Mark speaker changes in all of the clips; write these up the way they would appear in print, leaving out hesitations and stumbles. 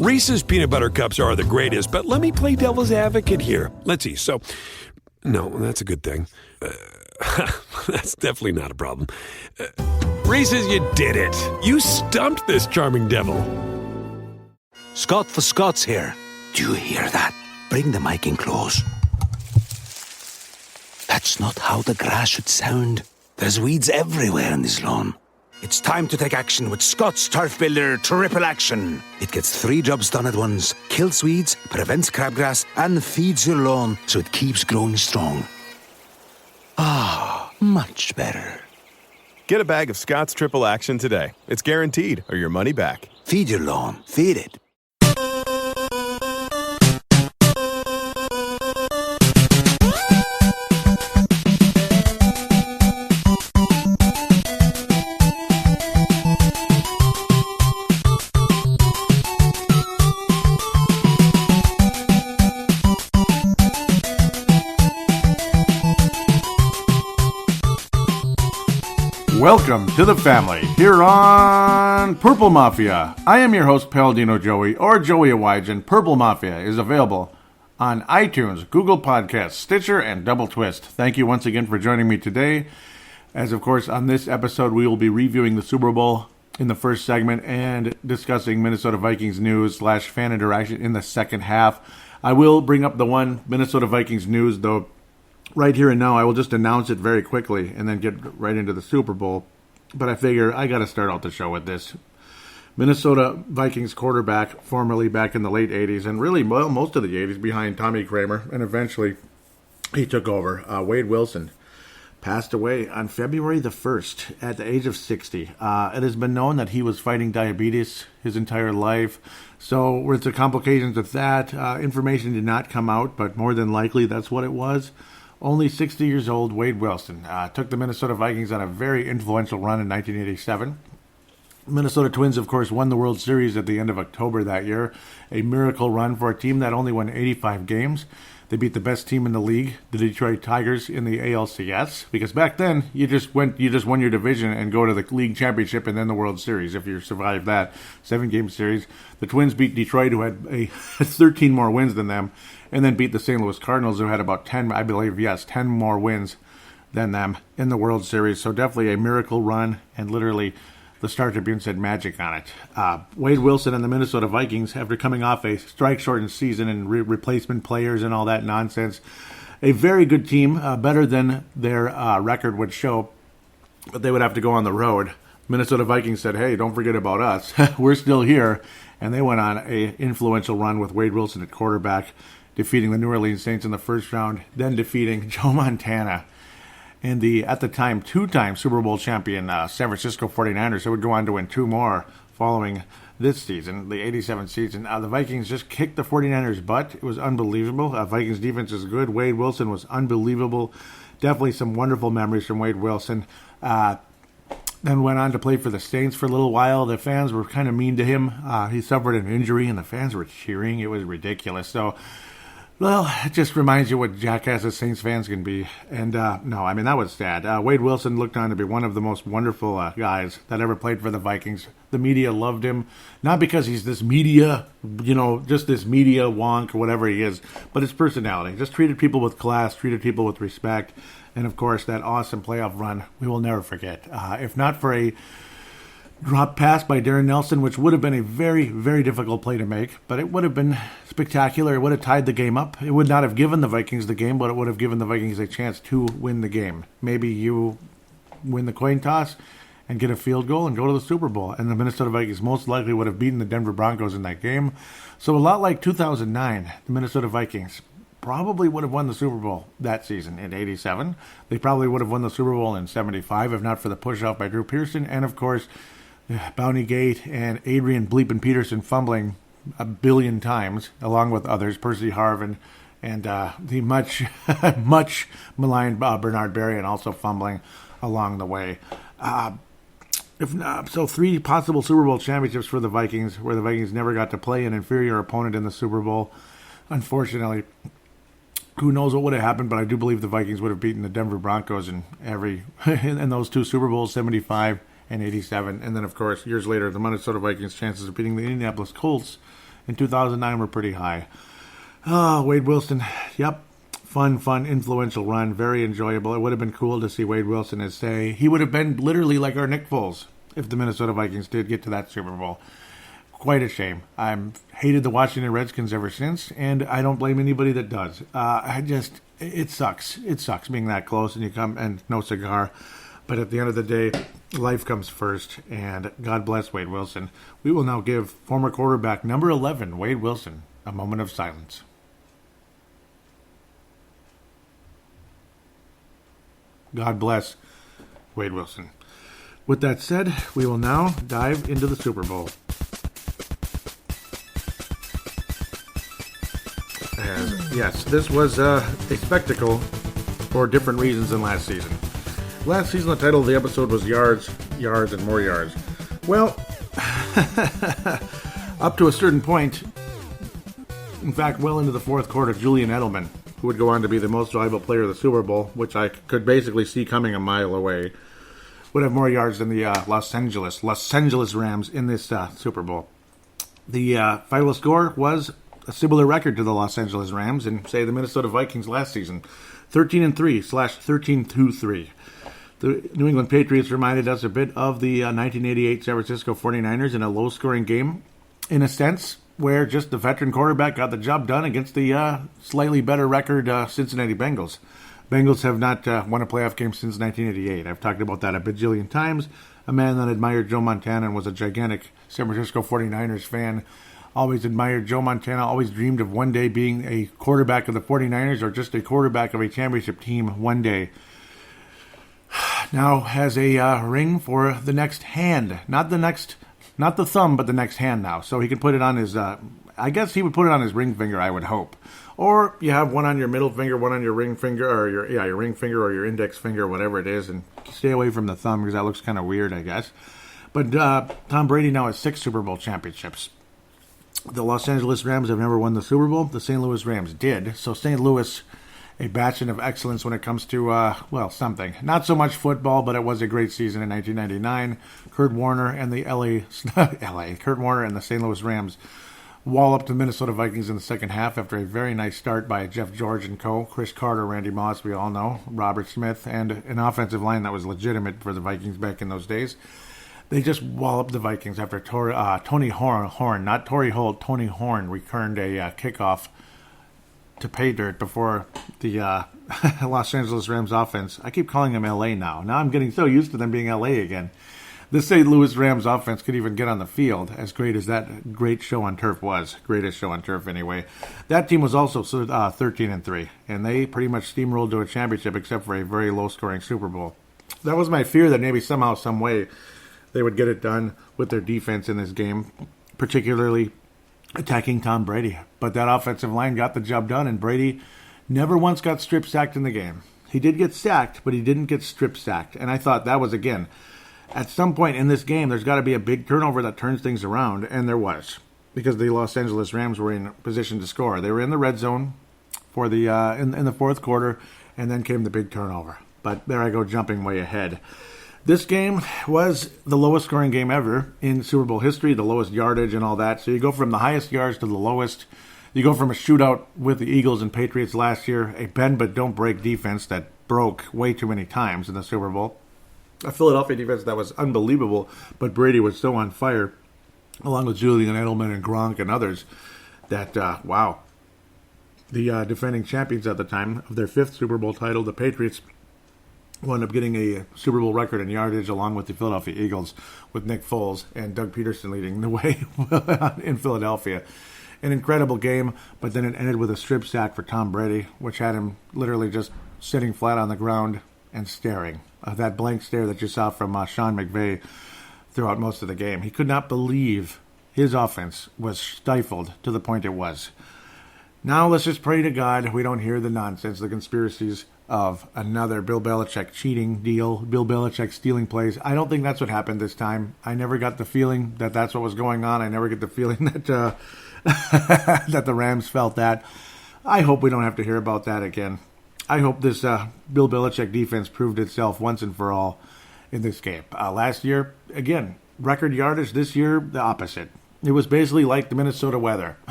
Speaker 1: Reese's Peanut Butter Cups are the greatest, but let me play devil's advocate here. Let's see. So, no, that's a good thing. That's definitely not a problem. Reese's, you did it. You stumped this charming devil.
Speaker 2: Scott for Scots here. Do you hear that? Bring the mic in close. That's not how the grass should sound. There's weeds everywhere in this lawn. It's time to take action with Scott's Turf Builder Triple Action. It gets 3 jobs done at once. Kills weeds, prevents crabgrass, and feeds your lawn so it keeps growing strong. Ah, much better.
Speaker 3: Get a bag of Scott's Triple Action today. It's guaranteed, or your money back.
Speaker 2: Feed your lawn. Feed it.
Speaker 4: Welcome to the family here on Purple Mafia. I am your host, Paladino Joey, or Joey Awajan. Purple Mafia is available on iTunes, Google Podcasts, Stitcher, and Double Twist. Thank you once again for joining me today. As of course, on this episode, we will be reviewing the Super Bowl in the first segment and discussing Minnesota Vikings news / fan interaction in the second half. I will bring up the one Minnesota Vikings news, though. Right here and now, I will just announce it very quickly and then get right into the Super Bowl. But I figure I got to start out the show with this. Minnesota Vikings quarterback, formerly back in the late 80s, and really, well, most of the 80s behind Tommy Kramer, and eventually he took over. Wade Wilson passed away on February the 1st at the age of 60. It has been known that he was fighting diabetes his entire life. So with the complications of that, information did not come out, but more than likely that's what it was. Only 60 years old, Wade Wilson took the Minnesota Vikings on a very influential run in 1987. Minnesota Twins, of course, won the World Series at the end of October that year. A miracle run for a team that only won 85 games. They beat the best team in the league, the Detroit Tigers, in the ALCS. Because back then, you just won your division and go to the league championship and then the World Series if you survived that 7-game series. The Twins beat Detroit, who had 13 more wins than them, and then beat the St. Louis Cardinals, who had about 10 more wins than them in the World Series. So definitely a miracle run, and literally the Star Tribune said magic on it. Wade Wilson and the Minnesota Vikings, after coming off a strike-shortened season and replacement players and all that nonsense, a very good team, better than their record would show, but they would have to go on the road. Minnesota Vikings said, hey, don't forget about us. We're still here. And they went on an influential run with Wade Wilson at quarterback, defeating the New Orleans Saints in the first round, then defeating Joe Montana and the, at the time, 2-time Super Bowl champion San Francisco 49ers. They would go on to win 2 more following this season, the 87 season. The Vikings just kicked the 49ers' butt. It was unbelievable. Vikings defense is good. Wade Wilson was unbelievable. Definitely some wonderful memories from Wade Wilson. Then went on to play for the Saints for a little while. The fans were kind of mean to him. He suffered an injury, and the fans were cheering. It was ridiculous. So, well, it just reminds you what jackasses Saints fans can be. And, no, I mean, that was sad. Wade Wilson looked on to be one of the most wonderful guys that ever played for the Vikings. The media loved him, not because he's this media, just this media wonk or whatever he is, but his personality. Just treated people with class, treated people with respect. And, of course, that awesome playoff run we will never forget. If not for a drop pass by Darren Nelson, which would have been a very, very difficult play to make, but it would have been spectacular. It would have tied the game up. It would not have given the Vikings the game, but it would have given the Vikings a chance to win the game. Maybe you win the coin toss and get a field goal and go to the Super Bowl. And the Minnesota Vikings most likely would have beaten the Denver Broncos in that game. So a lot like 2009, the Minnesota Vikings probably would have won the Super Bowl that season in 87. They probably would have won the Super Bowl in 75 if not for the push-off by Drew Pearson. And, of course, Bounty Gate and Adrian Bleepin Peterson fumbling a billion times, along with others, Percy Harvin and the much maligned Bernard Berry, and also fumbling along the way. If not, so 3 possible Super Bowl championships for the Vikings, where the Vikings never got to play an inferior opponent in the Super Bowl. Unfortunately, who knows what would have happened, but I do believe the Vikings would have beaten the Denver Broncos in those 2 Super Bowls, 75 and 87. And then, of course, years later, the Minnesota Vikings' chances of beating the Indianapolis Colts in 2009 were pretty high. Oh, Wade Wilson. Yep. Fun, influential run. Very enjoyable. It would have been cool to see Wade Wilson as say he would have been literally like our Nick Foles if the Minnesota Vikings did get to that Super Bowl. Quite a shame. I've hated the Washington Redskins ever since, and I don't blame anybody that does. It sucks. It sucks being that close and you come and no cigar. But at the end of the day, life comes first, and God bless Wade Wilson. We will now give former quarterback number 11, Wade Wilson, a moment of silence. God bless Wade Wilson. With that said, we will now dive into the Super Bowl. And yes, this was a spectacle for different reasons than last season. Last season, the title of the episode was Yards, Yards, and More Yards. Well, up to a certain point, in fact, well into the fourth quarter, Julian Edelman, who would go on to be the most valuable player of the Super Bowl, which I could basically see coming a mile away, would have more yards than the Los Angeles Rams in this Super Bowl. The final score was a similar record to the Los Angeles Rams and, say, the Minnesota Vikings last season, 13-3/13-2-3. The New England Patriots reminded us a bit of the 1988 San Francisco 49ers in a low-scoring game, in a sense, where just the veteran quarterback got the job done against the slightly better record Cincinnati Bengals. Bengals have not won a playoff game since 1988. I've talked about that a bajillion times. A man that admired Joe Montana and was a gigantic San Francisco 49ers fan. Always admired Joe Montana, always dreamed of one day being a quarterback of the 49ers or just a quarterback of a championship team one day. Now has a ring for the next hand. Not the thumb, but the next hand now. So he can put it on his, I guess he would put it on his ring finger, I would hope. Or you have one on your middle finger, one on your ring finger, or your ring finger or your index finger, whatever it is, and stay away from the thumb because that looks kind of weird, I guess. But Tom Brady now has 6 Super Bowl championships. The Los Angeles Rams have never won the Super Bowl. The St. Louis Rams did. So St. Louis, a bastion of excellence when it comes to, something. Not so much football, but it was a great season in 1999. Kurt Warner and the Kurt Warner and the St. Louis Rams walloped the Minnesota Vikings in the second half after a very nice start by Jeff George and co. Chris Carter, Randy Moss, we all know, Robert Smith, and an offensive line that was legitimate for the Vikings back in those days. They just walloped the Vikings after Tony Horn, not Torrey Holt, Tony Horn returned a kickoff to pay dirt before the Los Angeles Rams offense. I keep calling them LA now. Now I'm getting so used to them being LA again. The St. Louis Rams offense could even get on the field, as great as that great show on turf was. Greatest show on turf, anyway. That team was also 13-3, and they pretty much steamrolled to a championship except for a very low-scoring Super Bowl. That was my fear that maybe somehow, some way, they would get it done with their defense in this game, particularly attacking Tom Brady. But that offensive line got the job done, and Brady never once got strip-sacked in the game. He did get sacked, but he didn't get strip-sacked. And I thought that was, again, at some point in this game, there's got to be a big turnover that turns things around, and there was, because the Los Angeles Rams were in position to score. They were in the red zone for the in the fourth quarter, and then came the big turnover. But there I go, jumping way ahead. This game was the lowest scoring game ever in Super Bowl history, the lowest yardage and all that. So you go from the highest yards to the lowest. You go from a shootout with the Eagles and Patriots last year, a bend but don't break defense that broke way too many times in the Super Bowl. A Philadelphia defense that was unbelievable, but Brady was so on fire, along with Julian Edelman and Gronk and others, that, wow. The defending champions at the time of their 5th Super Bowl title, the Patriots, wound up getting a Super Bowl record in yardage along with the Philadelphia Eagles, with Nick Foles and Doug Peterson leading the way in Philadelphia. An incredible game, but then it ended with a strip sack for Tom Brady, which had him literally just sitting flat on the ground and staring. That blank stare that you saw from Sean McVay throughout most of the game. He could not believe his offense was stifled to the point it was. Now let's just pray to God we don't hear the nonsense, the conspiracies of another Bill Belichick cheating deal, Bill Belichick stealing plays. I don't think that's what happened this time. I never got the feeling that that's what was going on. I never get the feeling that that the Rams felt that. I hope we don't have to hear about that again. I hope this Bill Belichick defense proved itself once and for all in this game. Last year, again, record yardage. This year, the opposite. It was basically like the Minnesota weather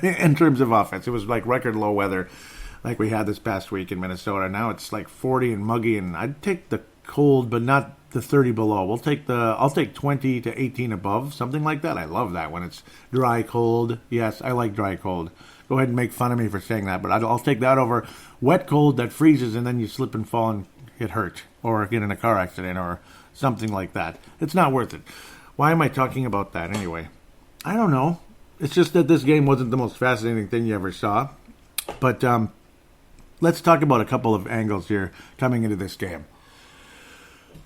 Speaker 4: in terms of offense. It was like record low weather like we had this past week in Minnesota. Now it's like 40 and muggy, and I'd take the cold, but not the 30 below. I'll take 20 to 18 above, something like that. I love that when it's dry cold. Yes, I like dry cold. Go ahead and make fun of me for saying that, but I'll take that over wet cold that freezes and then you slip and fall and get hurt or get in a car accident or something like that. It's not worth it. Why am I talking about that anyway? I don't know. It's just that this game wasn't the most fascinating thing you ever saw. But let's talk about a couple of angles here coming into this game.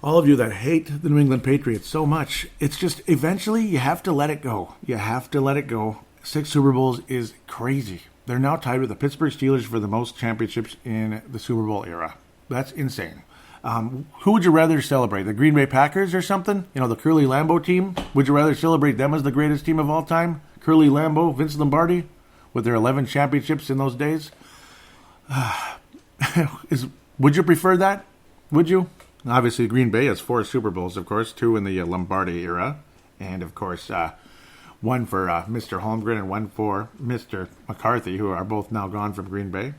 Speaker 4: All of you that hate the New England Patriots so much, it's just eventually you have to let it go. You have to let it go. 6 Super Bowls is crazy. They're now tied with the Pittsburgh Steelers for the most championships in the Super Bowl era. That's insane. Who would you rather celebrate? The Green Bay Packers or something? You know, the Curly Lambeau team? Would you rather celebrate them as the greatest team of all time? Curly Lambeau, Vince Lombardi, with their 11 championships in those days? Would you prefer that? Would you? Obviously, Green Bay has 4 Super Bowls, of course, 2 in the Lombardi era. And, of course, one for Mr. Holmgren and one for Mr. McCarthy, who are both now gone from Green Bay.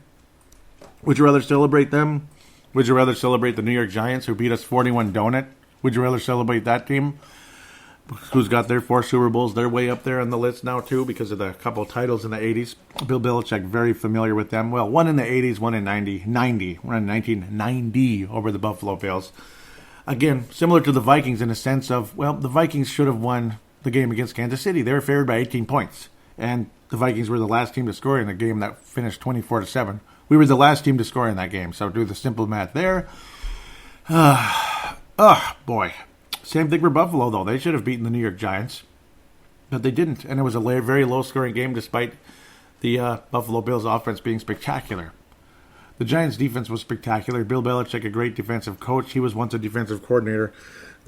Speaker 4: Would you rather celebrate them? Would you rather celebrate the New York Giants, who beat us 41 donut? Would you rather celebrate that team, who's got their 4 Super Bowls? They're way up there on the list now, too, because of the couple of titles in the 80s. Bill Belichick, very familiar with them. Well, one in the 80s, one in 90. One in 1990 over the Buffalo Bills. Again, similar to the Vikings in the sense of, well, the Vikings should have won the game against Kansas City. They were favored by 18 points. And the Vikings were the last team to score in a game that finished 24-7. We were the last team to score in that game. So do the simple math there. Boy. Same thing for Buffalo, though. They should have beaten the New York Giants. But they didn't. And it was a very low-scoring game despite the Buffalo Bills offense being spectacular. The Giants' defense was spectacular. Bill Belichick, a great defensive coach. He was once a defensive coordinator.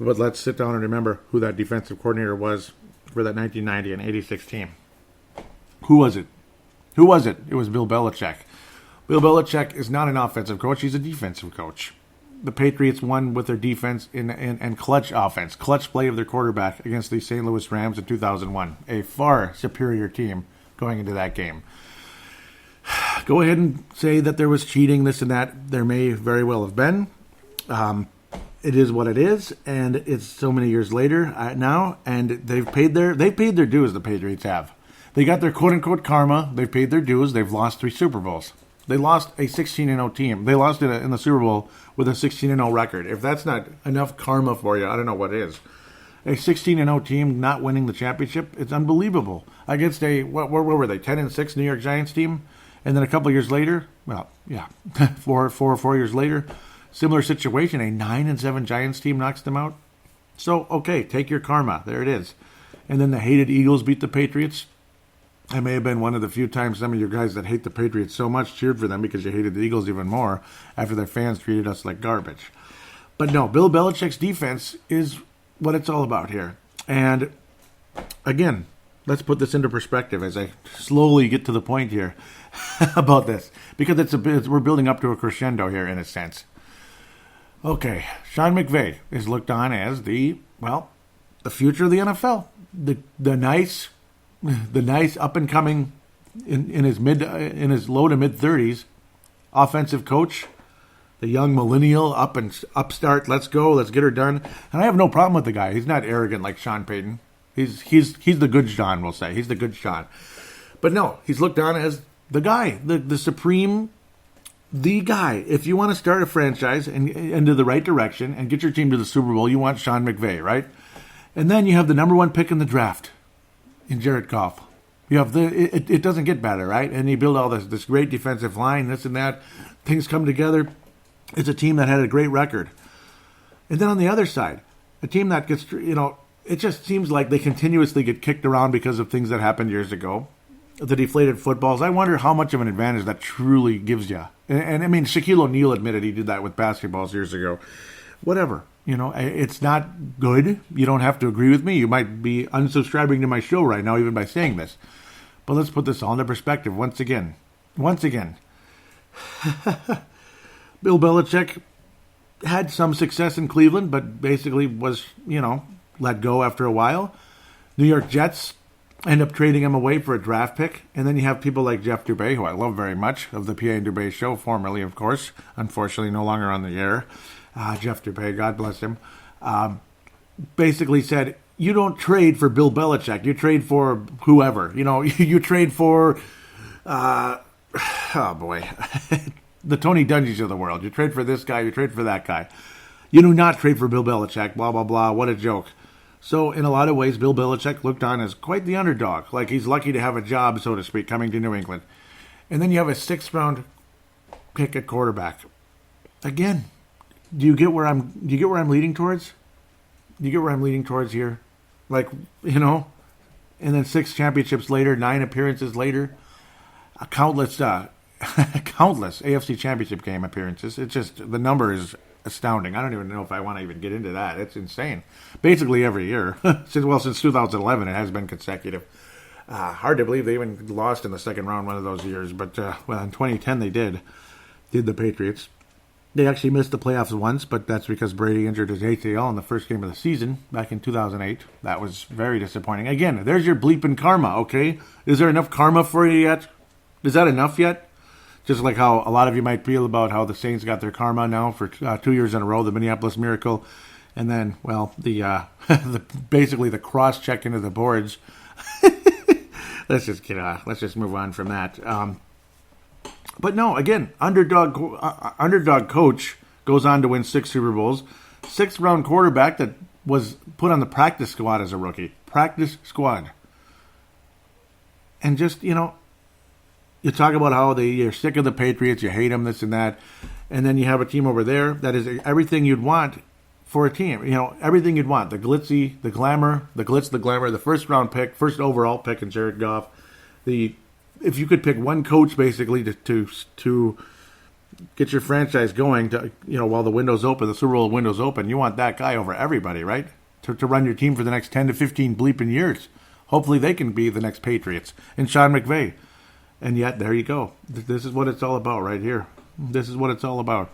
Speaker 4: But let's sit down and remember who that defensive coordinator was for that 1990 and 86 team. Who was it? It was Bill Belichick. Bill Belichick is not an offensive coach. He's a defensive coach. The Patriots won with their defense and clutch offense, clutch play of their quarterback against the St. Louis Rams in 2001. A far superior team going into that game. Go ahead and say that there was cheating, this and that. There may very well have been. It is what it is, and it's so many years later now, and they've paid their dues. The Patriots have. They got their quote-unquote karma. They've paid their dues. They've lost 3 Super Bowls. They lost a 16-0 team. They lost it in the Super Bowl with a 16-0 record. If that's not enough karma for you, I don't know what is. A 16-0 team not winning the championship, it's unbelievable. Against what were they, 10-6 New York Giants team? And then a couple years later, well, yeah, 4 years later, similar situation, a 9-7 Giants team knocks them out. So, okay, take your karma. There it is. And then the hated Eagles beat the Patriots. I may have been one of the few times some of you guys that hate the Patriots so much cheered for them because you hated the Eagles even more after their fans treated us like garbage. But no, Bill Belichick's defense is what it's all about here. And again, let's put this into perspective as I slowly get to the point here about this, because we're building up to a crescendo here in a sense. Okay, Sean McVay is looked on as the future of the NFL. The nice up and coming in his low to mid 30s offensive coach, the young millennial upstart. Let's go, let's get her done. And I have no problem with the guy. He's not arrogant like Sean Payton. He's the good Sean, we'll say. He's the good Sean. But no, he's looked on as the guy, the supreme, the guy. If you want to start a franchise and into the right direction and get your team to the Super Bowl, you want Sean McVay, right? And then you have the number 1 pick in the draft in Jared Goff. You have it doesn't get better, right? And you build all this great defensive line, this and that. Things come together. It's a team that had a great record. And then on the other side, a team that gets, it just seems like they continuously get kicked around because of things that happened years ago. The deflated footballs. I wonder how much of an advantage that truly gives you. And I mean, Shaquille O'Neal admitted he did that with basketballs years ago. Whatever. It's not good. You don't have to agree with me. You might be unsubscribing to my show right now, even by saying this. But let's put this all into perspective once again. Bill Belichick had some success in Cleveland, but basically was, let go after a while. New York Jets, end up trading him away for a draft pick. And then you have people like Jeff Dubé, who I love very much, of the PA and Dubé show, formerly, of course, unfortunately no longer on the air. Jeff Dubé, God bless him, basically said, you don't trade for Bill Belichick. You trade for whoever. You trade for, oh boy, the Tony Dungys of the world. You trade for this guy. You trade for that guy. You do not trade for Bill Belichick. Blah, blah, blah. What a joke. So in a lot of ways, Bill Belichick looked on as quite the underdog. Like he's lucky to have a job, so to speak, coming to New England. And then you have a 6th-round pick at quarterback. Again, do you get where I'm leading towards? Do you get where I'm leading towards here? Like, and then 6 championships later, 9 appearances later, countless AFC championship game appearances. It's just, the number is astounding. I don't even know if I want to even get into that. It's insane. Basically every year. since 2011, it has been consecutive. Hard to believe they even lost in the second round one of those years. But, in 2010 they did the Patriots. They actually missed the playoffs once, but that's because Brady injured his ACL in the first game of the season back in 2008. That was very disappointing. Again, there's your bleeping karma, okay? Is there enough karma for you yet? Is that enough yet? Just like how a lot of you might feel about how the Saints got their karma now for 2 years in a row, the Minneapolis Miracle, and then, basically the cross-check into the boards. Let's just move on from that. But no, again, underdog coach goes on to win 6 Super Bowls. 6th-round quarterback that was put on the practice squad as a rookie. Practice squad. And just, you talk about how you're sick of the Patriots, you hate them, this and that. And then you have a team over there that is everything you'd want for a team. Everything you'd want. The glitzy, the glamour, the glitz, the glamour, the first-round pick, first overall pick in Jared Goff. If you could pick one coach basically to get your franchise going, while the window's open, the Super Bowl window's open, you want that guy over everybody, right? To run your team for the next 10 to 15 bleeping years. Hopefully they can be the next Patriots. And Sean McVay. And yet, there you go. This is what it's all about right here. This is what it's all about.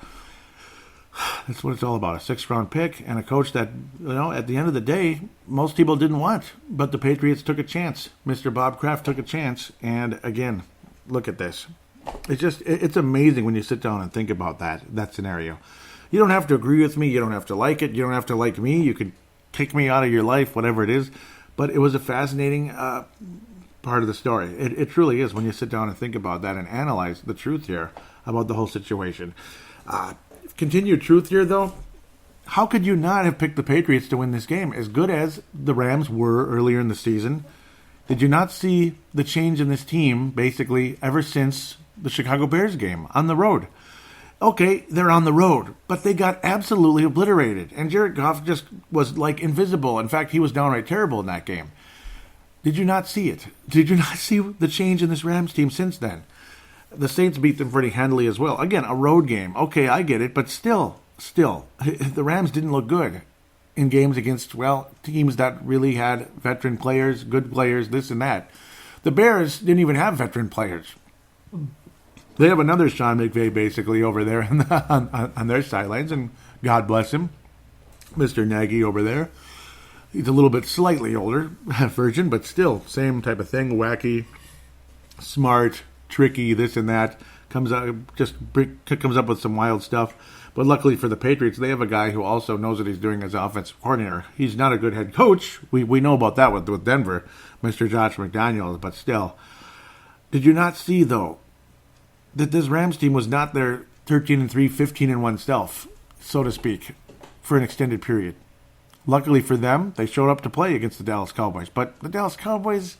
Speaker 4: That's what it's all about. A 6th-round pick and a coach that, at the end of the day, most people didn't want. But the Patriots took a chance. Mr. Bob Kraft took a chance. And again, look at this. It's amazing when you sit down and think about that scenario. You don't have to agree with me. You don't have to like it. You don't have to like me. You could kick me out of your life, whatever it is. But it was a fascinating part of the story. It truly is when you sit down and think about that and analyze the truth here about the whole situation. Continued truth here, though. How could you not have picked the Patriots to win this game? As good as the Rams were earlier in the season, did you not see the change in this team basically ever since the Chicago Bears game on the road? Okay, they're on the road, but they got absolutely obliterated. And Jared Goff just was like invisible. In fact, he was downright terrible in that game. Did you not see it? Did you not see the change in this Rams team since then? The Saints beat them pretty handily as well. Again, a road game. Okay, I get it, but still, the Rams didn't look good in games against, teams that really had veteran players, good players, this and that. The Bears didn't even have veteran players. They have another Sean McVay basically over there on their sidelines, and God bless him, Mr. Nagy over there. He's a little bit slightly older version, but still, same type of thing, wacky, smart, tricky, this and that, comes up with some wild stuff. But luckily for the Patriots, they have a guy who also knows what he's doing as offensive coordinator. He's not a good head coach. We know about that with Denver, Mr. Josh McDaniels, but still. Did you not see, though, that this Rams team was not their 13-3, 15-1 self, so to speak, for an extended period? Luckily for them, they showed up to play against the Dallas Cowboys. But the Dallas Cowboys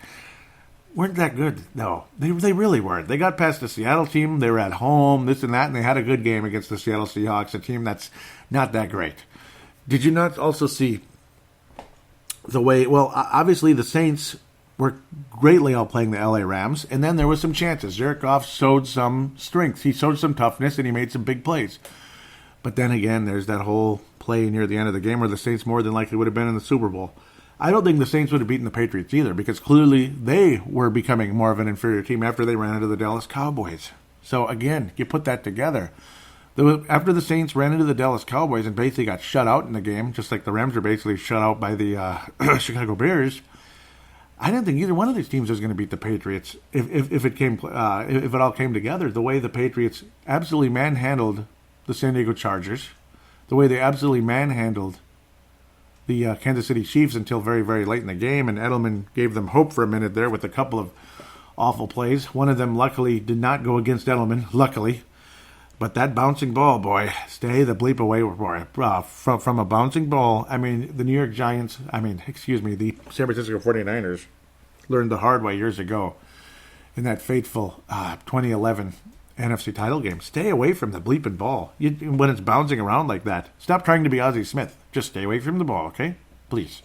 Speaker 4: weren't that good, no. They really weren't. They got past the Seattle team. They were at home, this and that, and they had a good game against the Seattle Seahawks, a team that's not that great. Did you not also see the way, obviously the Saints were greatly outplaying the LA Rams, and then there was some chances. Jared Goff showed some strength. He showed some toughness, and he made some big plays. But then again, there's that whole play near the end of the game where the Saints more than likely would have been in the Super Bowl. I don't think the Saints would have beaten the Patriots either, because clearly they were becoming more of an inferior team after they ran into the Dallas Cowboys. So again, you put that together. After the Saints ran into the Dallas Cowboys and basically got shut out in the game, just like the Rams were basically shut out by the Chicago Bears, I didn't think either one of these teams was going to beat the Patriots if it all came together. The way the Patriots absolutely manhandled the San Diego Chargers, the way they absolutely manhandled the Kansas City Chiefs until very, very late in the game, and Edelman gave them hope for a minute there with a couple of awful plays. One of them luckily did not go against Edelman, luckily. But that bouncing ball, boy, stay the bleep away from a bouncing ball. I mean, the New York Giants, the San Francisco 49ers learned the hard way years ago in that fateful 2011 NFC title game. Stay away from the bleeping ball when it's bouncing around like that. Stop trying to be Ozzie Smith. Just stay away from the ball, okay? Please.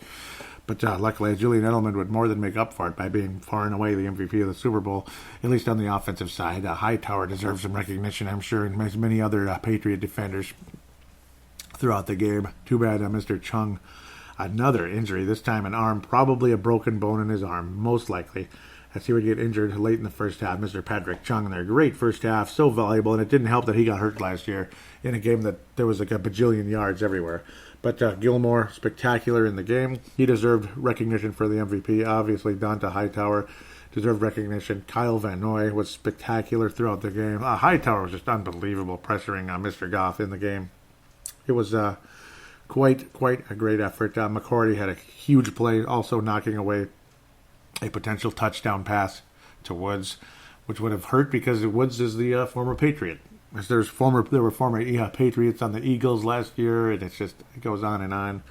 Speaker 4: But luckily, Julian Edelman would more than make up for it by being far and away the MVP of the Super Bowl, at least on the offensive side. Hightower deserves some recognition, I'm sure, and as many other Patriot defenders throughout the game. Too bad Mr. Chung, another injury, this time an arm, probably a broken bone in his arm, most likely, as he would get injured late in the first half. Mr. Patrick Chung in their great first half, so valuable, and it didn't help that he got hurt last year in a game that there was like a bajillion yards everywhere. But Gilmore, spectacular in the game. He deserved recognition for the MVP. Obviously, Donta Hightower deserved recognition. Kyle Van Noy was spectacular throughout the game. Hightower was just unbelievable, pressuring Mr. Goff in the game. It was quite a great effort. McCourty had a huge play, also knocking away a potential touchdown pass to Woods, which would have hurt because Woods is the former Patriot. There were former Patriots on the Eagles last year, and it goes on and on.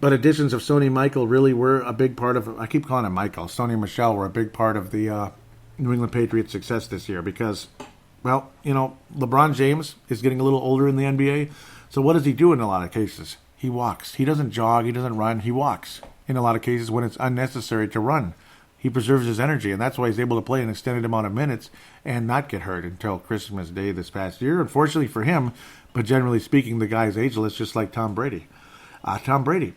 Speaker 4: But additions of Sony Michel really were a big part of, I keep calling him Michael, Sony Michel were a big part of the New England Patriots' success this year because, well, LeBron James is getting a little older in the NBA, so what does he do in a lot of cases? He walks. He doesn't jog, he doesn't run, he walks in a lot of cases when it's unnecessary to run. He preserves his energy, and that's why he's able to play an extended amount of minutes and not get hurt until Christmas Day this past year. Unfortunately for him, but generally speaking, the guy's ageless, just like Tom Brady. Tom Brady,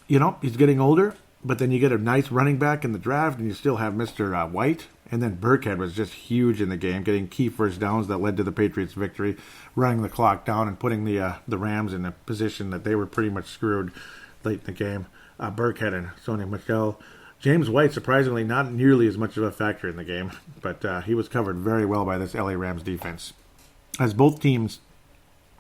Speaker 4: he's getting older, but then you get a nice running back in the draft, and you still have Mr. White. And then Burkhead was just huge in the game, getting key first downs that led to the Patriots' victory, running the clock down and putting the Rams in a position that they were pretty much screwed late in the game. Burkhead and Sony Michel. James White, surprisingly, not nearly as much of a factor in the game, but he was covered very well by this LA Rams defense. As both teams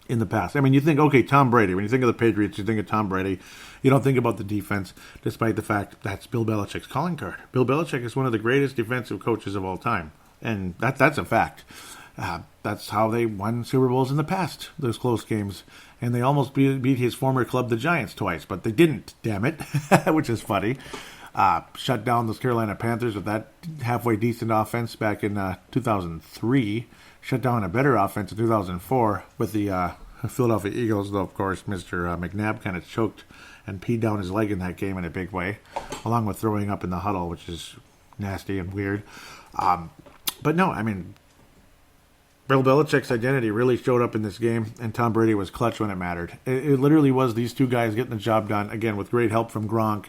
Speaker 4: in the past, you think, okay, Tom Brady. When you think of the Patriots, you think of Tom Brady. You don't think about the defense, despite the fact that's Bill Belichick's calling card. Bill Belichick is one of the greatest defensive coaches of all time, and that's a fact. That's how they won Super Bowls in the past, those close games. And they almost beat his former club, the Giants, twice, but they didn't, damn it, which is funny. Shut down those Carolina Panthers with that halfway decent offense back in 2003. Shut down a better offense in 2004 with the Philadelphia Eagles, though, of course, Mr. McNabb kind of choked and peed down his leg in that game in a big way, along with throwing up in the huddle, which is nasty and weird. But no, Bill Belichick's identity really showed up in this game, and Tom Brady was clutch when it mattered. It literally was these two guys getting the job done, again, with great help from Gronk.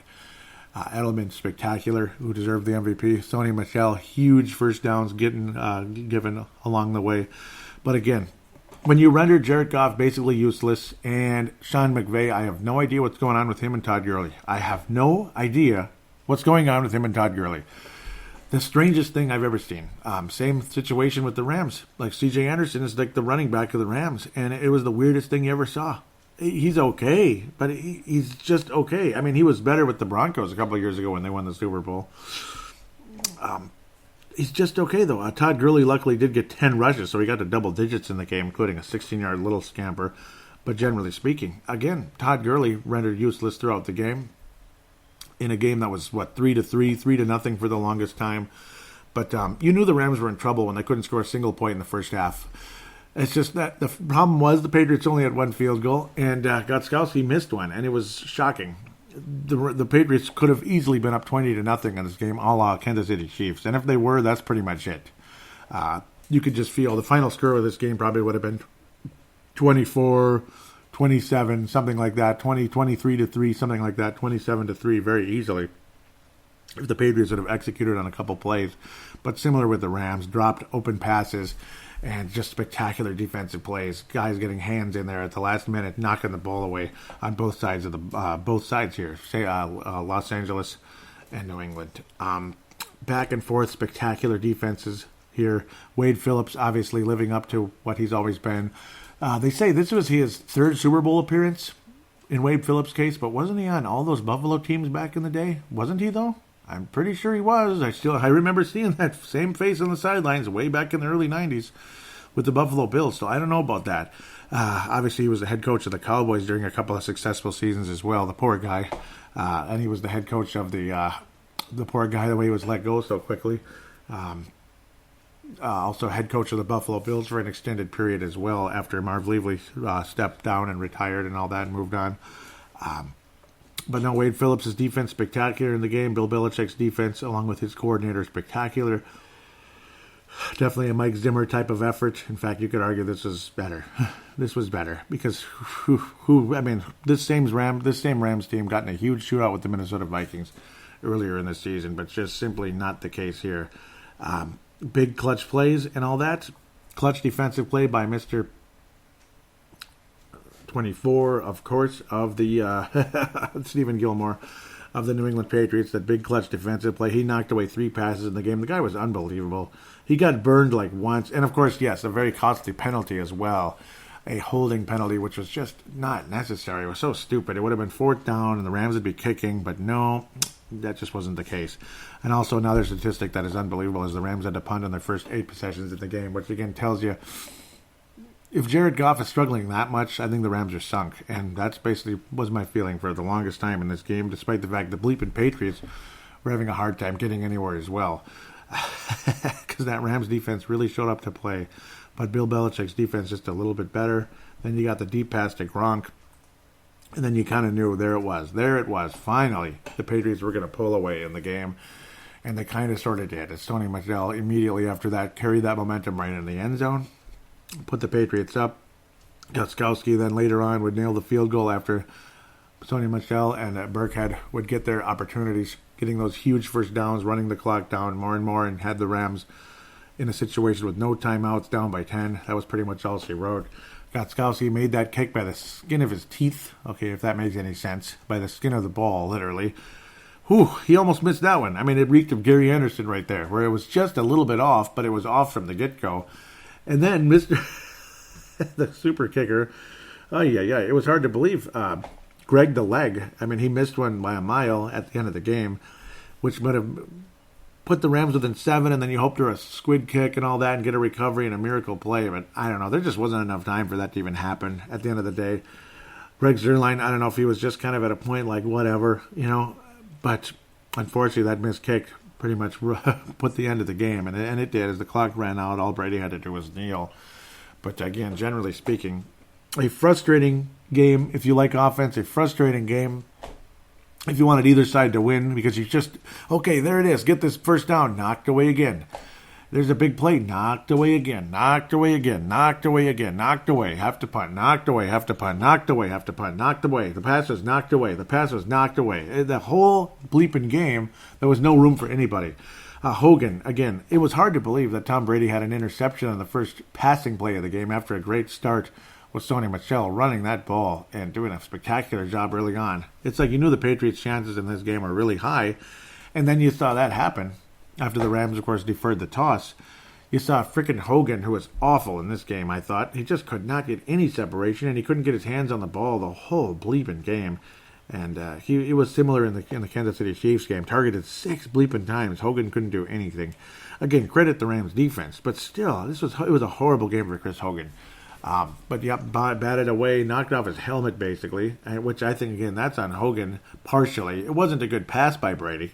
Speaker 4: Edelman, spectacular, who deserved the MVP. Sony Michel, huge first downs given along the way. But again, when you render Jared Goff basically useless, and Sean McVay, I have no idea what's going on with him and Todd Gurley. I have no idea what's going on with him and Todd Gurley. The strangest thing I've ever seen. Same situation with the Rams. Like C.J. Anderson is like the running back of the Rams, and it was the weirdest thing you ever saw. He's okay, but he's just okay. He was better with the Broncos a couple of years ago when they won the Super Bowl. He's just okay, though. Todd Gurley luckily did get 10 rushes, so he got to double digits in the game, including a 16-yard little scamper. But generally speaking, again, Todd Gurley rendered useless throughout the game in a game that was, 3-3, 3-0 for the longest time. But you knew the Rams were in trouble when they couldn't score a single point in the first half. It's just that the problem was the Patriots only had one field goal, and Gostkowski missed one, and it was shocking. The Patriots could have easily been up 20-0 in this game, a la Kansas City Chiefs, and if they were, that's pretty much it. You could just feel the final score of this game probably would have been 24-27, something like that, 23-3, something like that, 27-3, very easily, if the Patriots would have executed on a couple plays. But similar with the Rams, dropped open passes, and just spectacular defensive plays. Guys getting hands in there at the last minute, knocking the ball away on both sides of the both sides here. Say Los Angeles and New England. Back and forth, spectacular defenses here. Wade Phillips obviously living up to what he's always been. They say this was his third Super Bowl appearance in Wade Phillips' case, but wasn't he on all those Buffalo teams back in the day? Wasn't he, though? I'm pretty sure he was. I remember seeing that same face on the sidelines way back in the early 90s with the Buffalo Bills, so I don't know about that. Obviously, he was the head coach of the Cowboys during a couple of successful seasons as well, the poor guy. And he was the head coach of the poor guy, the way he was let go so quickly. Also head coach of the Buffalo Bills for an extended period as well after Marv Levy stepped down and retired and all that and moved on. But no, Wade Phillips' defense spectacular in the game. Bill Belichick's defense, along with his coordinator, spectacular. Definitely a Mike Zimmer type of effort. In fact, you could argue this was better. This was better because this same Rams team got in a huge shootout with the Minnesota Vikings earlier in the season, but just simply not the case here. Big clutch plays and all that. Clutch defensive play by Mr. 24, of course, of the Stephen Gilmore of the New England Patriots. That big clutch defensive play. He knocked away 3 passes in the game. The guy was unbelievable. He got burned like once. And, of course, yes, a very costly penalty as well. A holding penalty, which was just not necessary. It was so stupid. It would have been 4th down, and the Rams would be kicking. But no, that just wasn't the case. And also another statistic that is unbelievable is the Rams had to punt on their first 8 possessions in the game, which, again, tells you if Jared Goff is struggling that much, I think the Rams are sunk. And that's basically was my feeling for the longest time in this game, despite the fact the bleeping Patriots were having a hard time getting anywhere as well. Because that Rams defense really showed up to play. But Bill Belichick's defense just a little bit better. Then you got the deep pass to Gronk. And then you kind of knew there it was. Finally, the Patriots were going to pull away in the game. And they kind of sort of did. As Sony Michel immediately after that carried that momentum right in the end zone. Put the Patriots up. Gostkowski then later on would nail the field goal after Sony Michel and Burkhead would get their opportunities, getting those huge first downs, running the clock down more and more, and had the Rams in a situation with no timeouts, down by 10. That was pretty much all she wrote. Gostkowski made that kick by the skin of his teeth. Okay, if that makes any sense. By the skin of the ball, literally. Whew, he almost missed that one. I mean, it reeked of Gary Anderson right there, where it was just a little bit off, but it was off from the get-go. And then Mr. the super kicker, it was hard to believe. Greg the Leg, I mean, he missed one by a mile at the end of the game, which would have put the Rams within 7, and then you hope for a squid kick and all that and get a recovery and a miracle play. But I don't know. There just wasn't enough time for that to even happen at the end of the day. Greg Zuerlein, I don't know if he was just kind of at a point like whatever, But unfortunately, that missed kick pretty much put the end of the game. And it did. As the clock ran out, all Brady had to do was kneel. But again, generally speaking, a frustrating game if you like offense, a frustrating game if you wanted either side to win, because you just, okay, there it is, get this first down, knocked away again. There's a big play, knocked away again, knocked away again, knocked away again, knocked away, have to punt, knocked away, have to punt, knocked away, have to punt, knocked away, the pass was knocked away, the pass was knocked away. The whole bleeping game, there was no room for anybody. Hogan, again, it was hard to believe that Tom Brady had an interception on the first passing play of the game after a great start with Sony Michel running that ball and doing a spectacular job early on. It's like you knew the Patriots' chances in this game were really high, and then you saw that happen after the Rams, of course, deferred the toss. You saw frickin' Hogan, who was awful in this game, I thought. He just could not get any separation, and he couldn't get his hands on the ball the whole bleeping game. And it was similar in the Kansas City Chiefs game. Targeted 6 bleeping times. Hogan couldn't do anything. Again, credit the Rams' defense, but still, it was a horrible game for Chris Hogan. But yep, batted away, knocked off his helmet basically, which I think, again, that's on Hogan partially. It wasn't a good pass by Brady,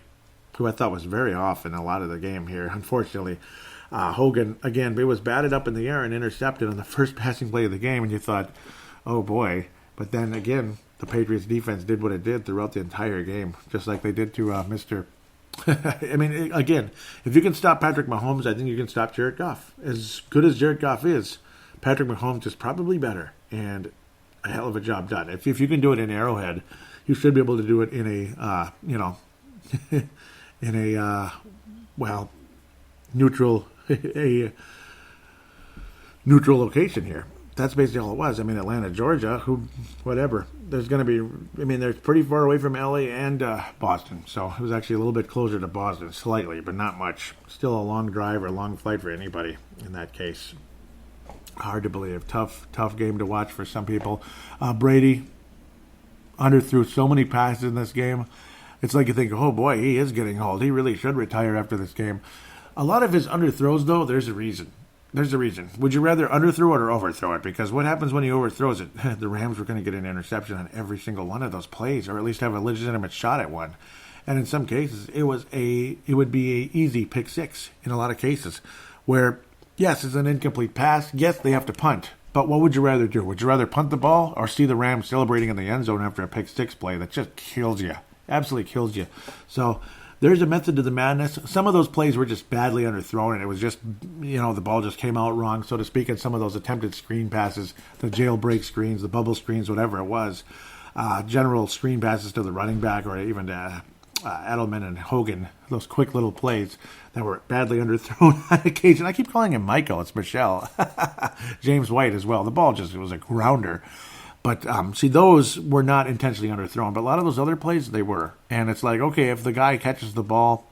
Speaker 4: who I thought was very off in a lot of the game here, unfortunately. Hogan, again, it was batted up in the air and intercepted on the first passing play of the game, and you thought, oh boy. But then again, the Patriots defense did what it did throughout the entire game, just like they did to Mr. I mean, again, if you can stop Patrick Mahomes, I think you can stop Jared Goff. As good as Jared Goff is, Patrick Mahomes is probably better, and a hell of a job done. If you can do it in Arrowhead, you should be able to do it in a, in a, neutral, neutral location here. That's basically all it was. I mean, Atlanta, Georgia, whatever. There's going to be, they're pretty far away from LA and Boston. So it was actually a little bit closer to Boston, slightly, but not much. Still a long drive or a long flight for anybody in that case. Hard to believe. Tough game to watch for some people. Brady underthrew so many passes in this game. It's like you think, oh boy, he is getting old. He really should retire after this game. A lot of his underthrows, though, there's a reason. Would you rather underthrow it or overthrow it? Because what happens when he overthrows it? The Rams were going to get an interception on every single one of those plays, or at least have a legitimate shot at one. And in some cases, it would be a easy pick six in a lot of cases, where yes, it's an incomplete pass. Yes, they have to punt. But what would you rather do? Would you rather punt the ball or see the Rams celebrating in the end zone after a pick six play that just kills you? Absolutely kills you. So there's a method to the madness. Some of those plays were just badly underthrown, and it was just, the ball just came out wrong, so to speak, and some of those attempted screen passes, the jailbreak screens, the bubble screens, whatever it was, general screen passes to the running back or even to Edelman and Hogan, those quick little plays that were badly underthrown on occasion. I keep calling him Michael. It's Michelle. James White as well. The ball it was a grounder. But, see, those were not intentionally underthrown. But a lot of those other plays, they were. And it's like, okay, if the guy catches the ball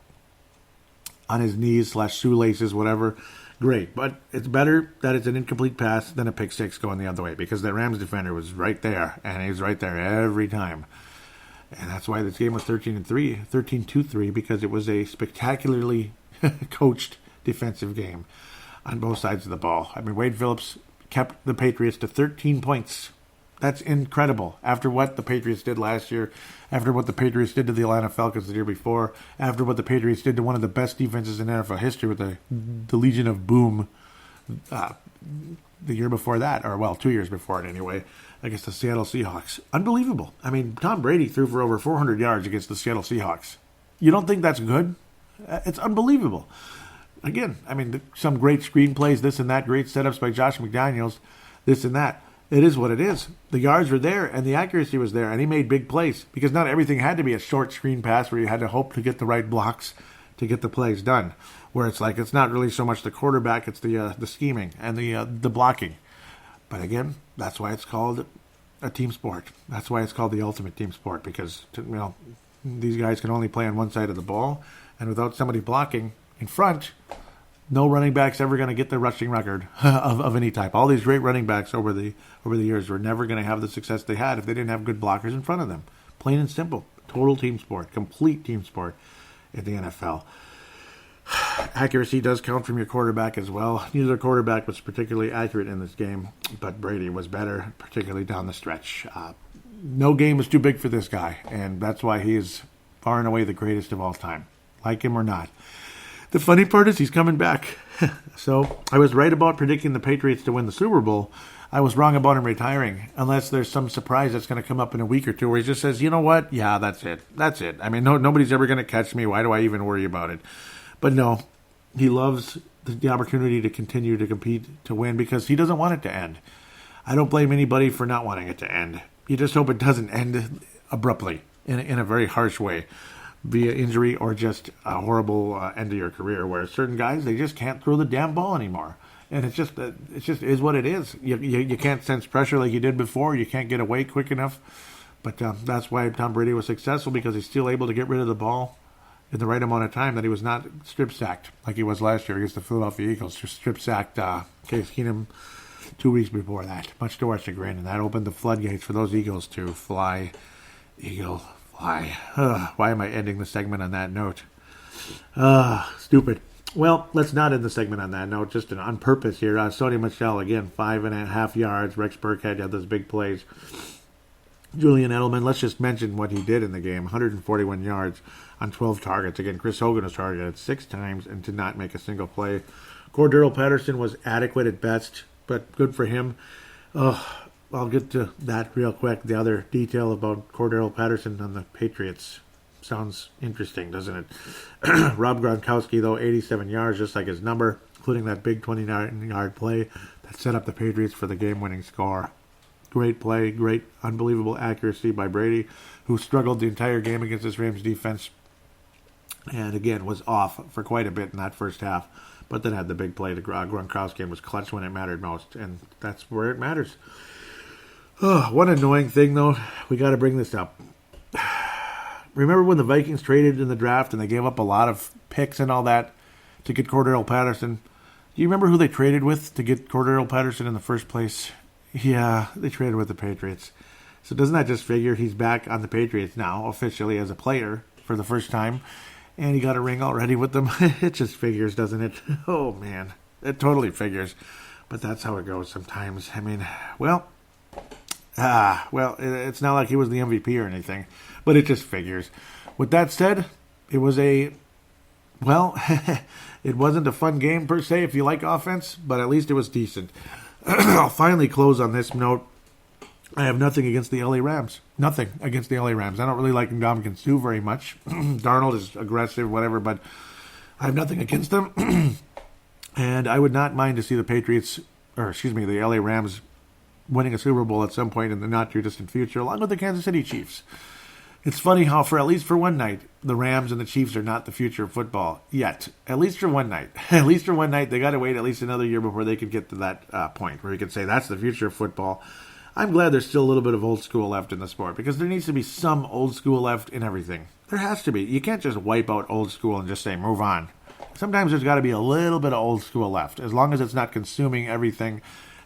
Speaker 4: on his knees / shoelaces, whatever, great. But it's better that it's an incomplete pass than a pick six going the other way. Because the Rams defender was right there. And he was right there every time. And that's why this game was 13-2-3, because it was a spectacularly coached defensive game on both sides of the ball. Wade Phillips kept the Patriots to 13 points. That's incredible. After what the Patriots did last year, after what the Patriots did to the Atlanta Falcons the year before, after what the Patriots did to one of the best defenses in NFL history with the Legion of Boom the year before that, or 2 years before it anyway, against the Seattle Seahawks. Unbelievable. Tom Brady threw for over 400 yards against the Seattle Seahawks. You don't think that's good? It's unbelievable. Again, some great screenplays, this and that, great setups by Josh McDaniels, this and that. It is what it is. The yards were there, and the accuracy was there, and he made big plays, because not everything had to be a short screen pass where you had to hope to get the right blocks to get the plays done, where it's like it's not really so much the quarterback, it's the scheming and the blocking. But again, that's why it's called a team sport. That's why it's called the ultimate team sport, because these guys can only play on one side of the ball, and without somebody blocking in front, no running back's ever going to get the rushing record of any type. All these great running backs over the years were never going to have the success they had if they didn't have good blockers in front of them. Plain and simple. Total team sport. Complete team sport in the NFL. Accuracy does count from your quarterback as well. Neither quarterback was particularly accurate in this game, but Brady was better, particularly down the stretch. No game was too big for this guy, and that's why he is far and away the greatest of all time, like him or not. The funny part is he's coming back. So I was right about predicting the Patriots to win the Super Bowl. I was wrong about him retiring, unless there's some surprise that's going to come up in a week or two where he just says, you know what? Yeah, that's it. Nobody's ever going to catch me. Why do I even worry about it? But no, he loves the opportunity to continue to compete, to win, because he doesn't want it to end. I don't blame anybody for not wanting it to end. You just hope it doesn't end abruptly, in a very harsh way, via injury or just a horrible end of your career, where certain guys, they just can't throw the damn ball anymore. And it just is what it is. You can't sense pressure like you did before. You can't get away quick enough. But that's why Tom Brady was successful, because he's still able to get rid of the ball in the right amount of time, that he was not strip-sacked like he was last year against the Philadelphia Eagles. Just strip-sacked Case Keenum 2 weeks before that, much to our chagrin. And that opened the floodgates for those Eagles to fly. Eagle, fly. Why am I ending the segment on that note? Stupid. Well, let's not end the segment on that note, just on purpose here. Sony Michel, again, 5.5 yards. Rex Burkhead had those big plays. Julian Edelman, let's just mention what he did in the game. 141 yards on 12 targets. Again, Chris Hogan was targeted 6 times and did not make a single play. Cordero Patterson was adequate at best, but good for him. I'll get to that real quick. The other detail about Cordero Patterson on the Patriots sounds interesting, doesn't it? Rob Gronkowski, though, 87 yards, just like his number, including that big 29-yard play that set up the Patriots for the game-winning score. Great play, great, unbelievable accuracy by Brady, who struggled the entire game against this Rams defense. and again was off for quite a bit in that first half, but then had the big play to Gronkowski and was clutch when it mattered most, and that's where it matters. Oh, one annoying thing, though, we got to bring this up. Remember when the Vikings traded in the draft and they gave up a lot of picks and all that to get Cordero Patterson? Do you remember who they traded with to get Cordero Patterson in the first place? Yeah, they traded with the Patriots. So doesn't that just figure he's back on the Patriots now, officially as a player for the first time? And he got a ring already with them. It just figures, doesn't it? Oh, man. It totally figures. But that's how it goes sometimes. I mean, it's not like he was the MVP or anything. But it just figures. With that said, it was it wasn't a fun game per se if you like offense, but at least it was decent. I'll finally close on this note. I have nothing against the LA Rams. Nothing against the LA Rams. I don't really like Ndamukong Suh very much. Darnold is aggressive, whatever, but I have nothing against them. And I would not mind to see the LA Rams winning a Super Bowl at some point in the not-too-distant future, along with the Kansas City Chiefs. It's funny how, at least for one night, the Rams and the Chiefs are not the future of football yet. At least for one night. At least for one night, they got to wait at least another year before they could get to that point where you could say that's the future of football. I'm glad there's still a little bit of old school left in the sport, because there needs to be some old school left in everything. There has to be. You can't just wipe out old school and just say move on. Sometimes there's got to be a little bit of old school left, as long as it's not consuming everything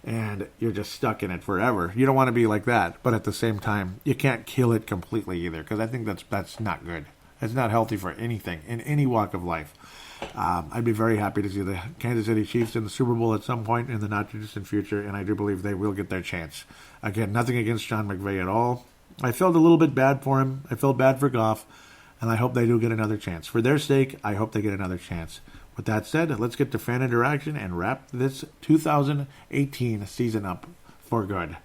Speaker 4: and you're just stuck in it forever. You don't want to be like that, but at the same time, you can't kill it completely either, because I think that's not good. It's not healthy for anything in any walk of life. I'd be very happy to see the Kansas City Chiefs in the Super Bowl at some point in the not-too-distant future, and I do believe they will get their chance. Again, nothing against Sean McVay at all. I felt a little bit bad for him. I felt bad for Goff, and I hope they do get another chance. For their sake, I hope they get another chance. With that said, let's get to fan interaction and wrap this 2018 season up for good.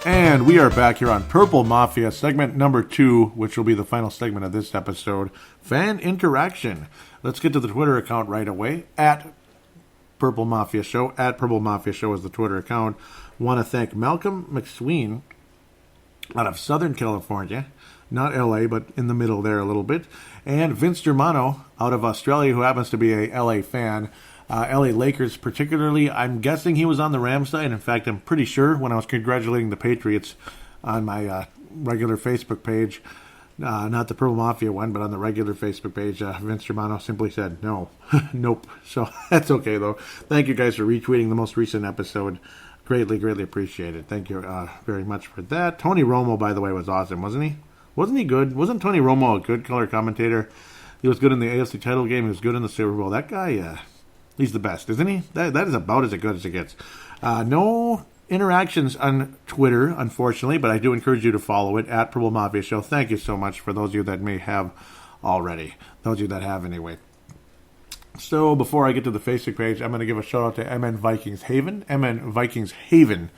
Speaker 4: And we are back here on Purple Mafia, segment number 2, which will be the final segment of this episode, fan interaction. Let's get to the Twitter account right away, at Purple Mafia Show. At Purple Mafia Show is the Twitter account. Want to thank Malcolm McSween out of Southern California, not LA, but in the middle there a little bit, and Vince Germano out of Australia, who happens to be a LA fan. LA Lakers particularly. I'm guessing he was on the Rams side. In fact, I'm pretty sure when I was congratulating the Patriots on my regular Facebook page, not the Purple Mafia one, but on the regular Facebook page, Vince Germano simply said no. Nope. So that's okay, though. Thank you guys for retweeting the most recent episode. Greatly, greatly appreciated. Thank you very much for that. Tony Romo, by the way, was awesome, wasn't he? Wasn't he good? Wasn't Tony Romo a good color commentator? He was good in the AFC title game. He was good in the Super Bowl. That guy... he's the best, isn't he? That is about as good as it gets. No interactions on Twitter, unfortunately, but I do encourage you to follow it, at Purple Mafia Show. Thank you so much for those of you that may have already. Those of you that have, anyway. So, before I get to the Facebook page, I'm going to give a shout-out to MN Vikings Haven.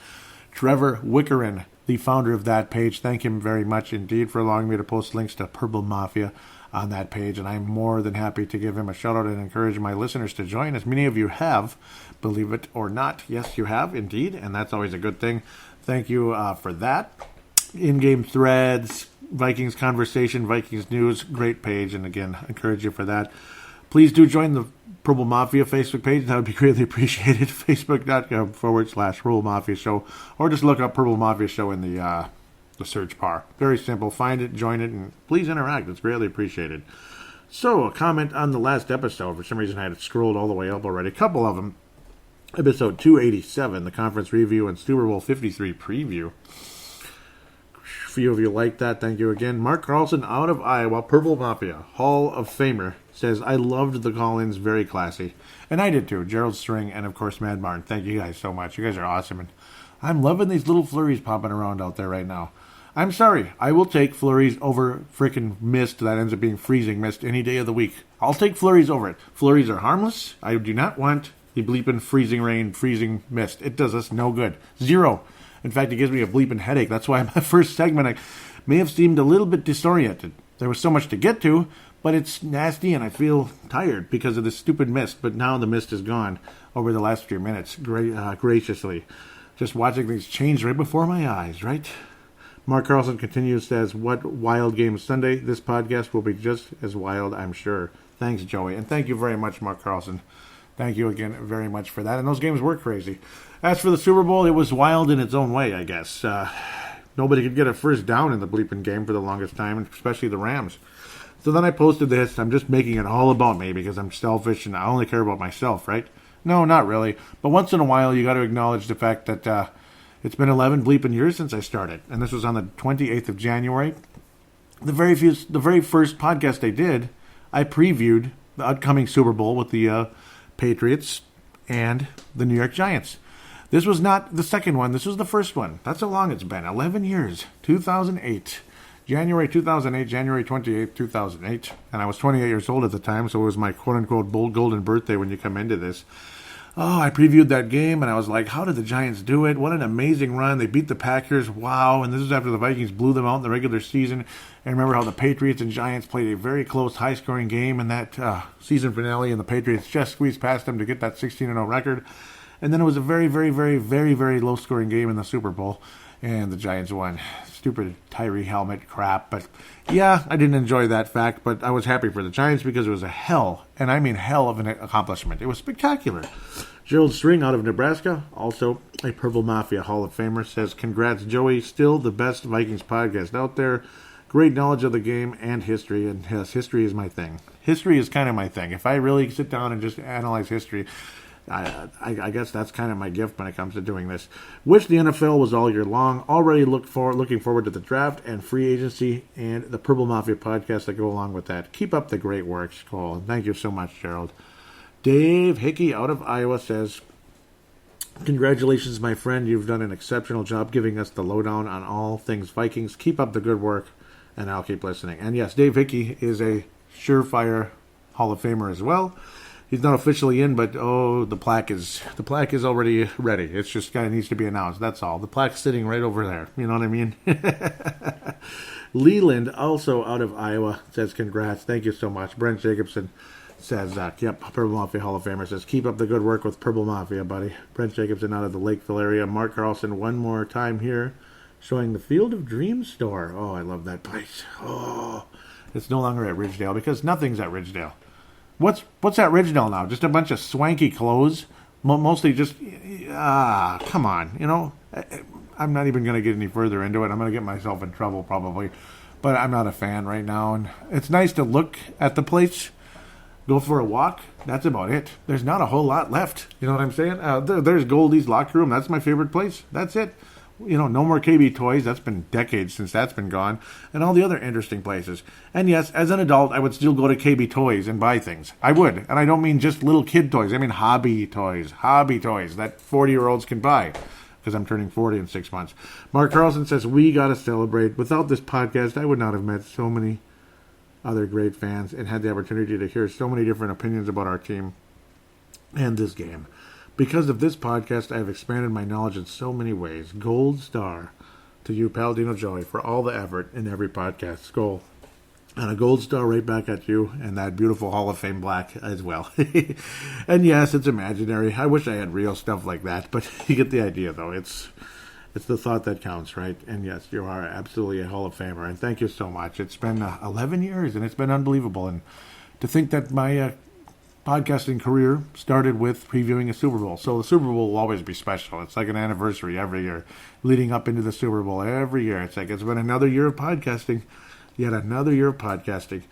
Speaker 4: Trevor Wickerin, the founder of that page. Thank him very much indeed for allowing me to post links to Purple Mafia on that page, and I'm more than happy to give him a shout out and encourage my listeners to join, as many of you have, believe it or not. Yes, you have indeed, and that's always a good thing. Thank you for that. In-game threads, Vikings conversation, Vikings news, great page, and again, encourage you for that. Please do join the Purple Mafia Facebook page. That would be greatly appreciated. Facebook.com/Purple Mafia Show, or just look up Purple Mafia Show in the search bar. Very simple. Find it, join it, and please interact. It's greatly appreciated. So, a comment on the last episode. For some reason, I had it scrolled all the way up already. A couple of them. Episode 287, the conference review and Super Bowl 53 preview. A few of you liked that. Thank you again. Mark Carlson out of Iowa, Purple Mafia, Hall of Famer, says, I loved the call-ins. Very classy. And I did too. Gerald String and, of course, Mad Martin. Thank you guys so much. You guys are awesome. And I'm loving these little flurries popping around out there right now. I'm sorry. I will take flurries over frickin' mist that ends up being freezing mist any day of the week. I'll take flurries over it. Flurries are harmless. I do not want the bleeping freezing rain, freezing mist. It does us no good. Zero. In fact, it gives me a bleeping headache. That's why my first segment I may have seemed a little bit disoriented. There was so much to get to, but it's nasty and I feel tired because of this stupid mist. But now the mist is gone over the last few minutes, graciously. Just watching things change right before my eyes, right? Mark Carlson continues, says, what wild game Sunday? This podcast will be just as wild, I'm sure. Thanks, Joey. And thank you very much, Mark Carlson. Thank you again very much for that. And those games were crazy. As for the Super Bowl, it was wild in its own way, I guess. Nobody could get a first down in the bleeping game for the longest time, especially the Rams. So then I posted this. I'm just making it all about me because I'm selfish and I only care about myself, right? No, not really. But once in a while, you got to acknowledge the fact that it's been 11 bleeping years since I started. And this was on the 28th of January. The very first podcast I did, I previewed the upcoming Super Bowl with the Patriots and the New York Giants. This was not the second one. This was the first one. That's how long it's been. 11 years. 2008. January 2008, January 28th, 2008. And I was 28 years old at the time, so it was my quote-unquote golden birthday when you come into this. Oh, I previewed that game, and I was like, how did the Giants do it? What an amazing run. They beat the Packers. Wow. And this is after the Vikings blew them out in the regular season. And remember how the Patriots and Giants played a very close, high-scoring game in that season finale, and the Patriots just squeezed past them to get that 16-0 record. And then it was a very, very, very, very, very low-scoring game in the Super Bowl, and the Giants won. Stupid Tyree helmet crap. But, yeah, I didn't enjoy that fact, but I was happy for the Giants because it was a hell, and I mean hell of an accomplishment. It was spectacular. Gerald String out of Nebraska, also a Purple Mafia Hall of Famer, says, congrats, Joey. Still the best Vikings podcast out there. Great knowledge of the game and history, and yes, history is my thing. History is kind of my thing. If I really sit down and just analyze history, I guess that's kind of my gift when it comes to doing this. Wish the NFL was all year long. Already looking forward to the draft and free agency and the Purple Mafia podcast that go along with that. Keep up the great work, Cole. And thank you so much, Gerald. Dave Hickey out of Iowa says, congratulations, my friend. You've done an exceptional job giving us the lowdown on all things Vikings. Keep up the good work, and I'll keep listening. And yes, Dave Hickey is a surefire Hall of Famer as well. He's not officially in, but the plaque is already ready. It's just kind of needs to be announced. That's all. The plaque's sitting right over there. You know what I mean? Leland, also out of Iowa, says congrats. Thank you so much. Brent Jacobson says, Purple Mafia Hall of Famer says, keep up the good work with Purple Mafia, buddy. Brent Jacobson out of the Lakeville area. Mark Carlson, one more time here, showing the Field of Dreams store. Oh, I love that place. Oh, it's no longer at Ridgedale because nothing's at Ridgedale. What's at Ridgedale now? Just a bunch of swanky clothes? Mostly just, come on. You know, I'm not even going to get any further into it. I'm going to get myself in trouble probably. But I'm not a fan right now. And it's nice to look at the place, go for a walk. That's about it. There's not a whole lot left. You know what I'm saying? There's Goldie's locker room. That's my favorite place. That's it. You know, no more KB Toys. That's been decades since that's been gone. And all the other interesting places. And yes, as an adult, I would still go to KB Toys and buy things. I would. And I don't mean just little kid toys. I mean hobby toys. Hobby toys that 40-year-olds can buy. Because I'm turning 40 in 6 months. Mark Carlson says, we got to celebrate. Without this podcast, I would not have met so many other great fans and had the opportunity to hear so many different opinions about our team and this game. Because of this podcast, I have expanded my knowledge in so many ways. Gold star to you, Palladino Joey, for all the effort in every podcast. Skull. And a gold star right back at you, and that beautiful Hall of Fame black as well. And yes, it's imaginary. I wish I had real stuff like that, but you get the idea, though. It's the thought that counts, right? And yes, you are absolutely a Hall of Famer, and thank you so much. It's been 11 years, and it's been unbelievable. And to think that my podcasting career started with previewing a Super Bowl. So the Super Bowl will always be special. It's like an anniversary every year, leading up into the Super Bowl every year. It's like it's been another year of podcasting, yet another year of podcasting.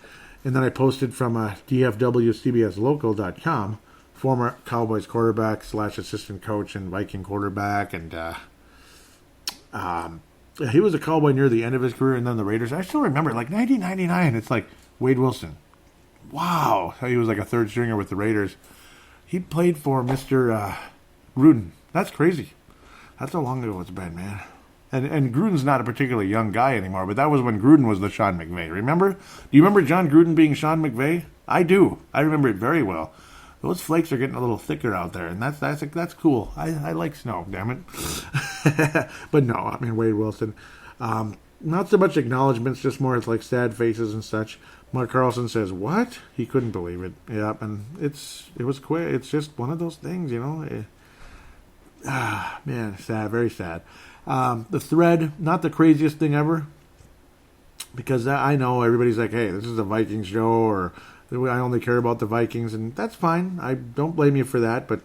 Speaker 4: And then I posted from DFWCBSLocal.com, former Cowboys quarterback / assistant coach and Viking quarterback, and he was a Cowboy near the end of his career, and then the Raiders. I still remember, like 1999, it's like Wade Wilson. Wow, he was like a third stringer with the Raiders. He played for Mr. Gruden. That's crazy. That's how long ago it's been, man. And Gruden's not a particularly young guy anymore, but that was when Gruden was the Sean McVay. Remember? Do you remember John Gruden being Sean McVay? I do. I remember it very well. Those flakes are getting a little thicker out there, and that's cool. I like snow, damn it. But no, I mean, Wade Wilson. not so much acknowledgments, just more like sad faces and such. Mark Carlson says, "What?" He couldn't believe it. Yeah, and it was quick. It's just one of those things, man, sad, very sad. The thread, not the craziest thing ever, because I know everybody's like, "Hey, this is a Vikings show," or "I only care about the Vikings," and that's fine. I don't blame you for that, but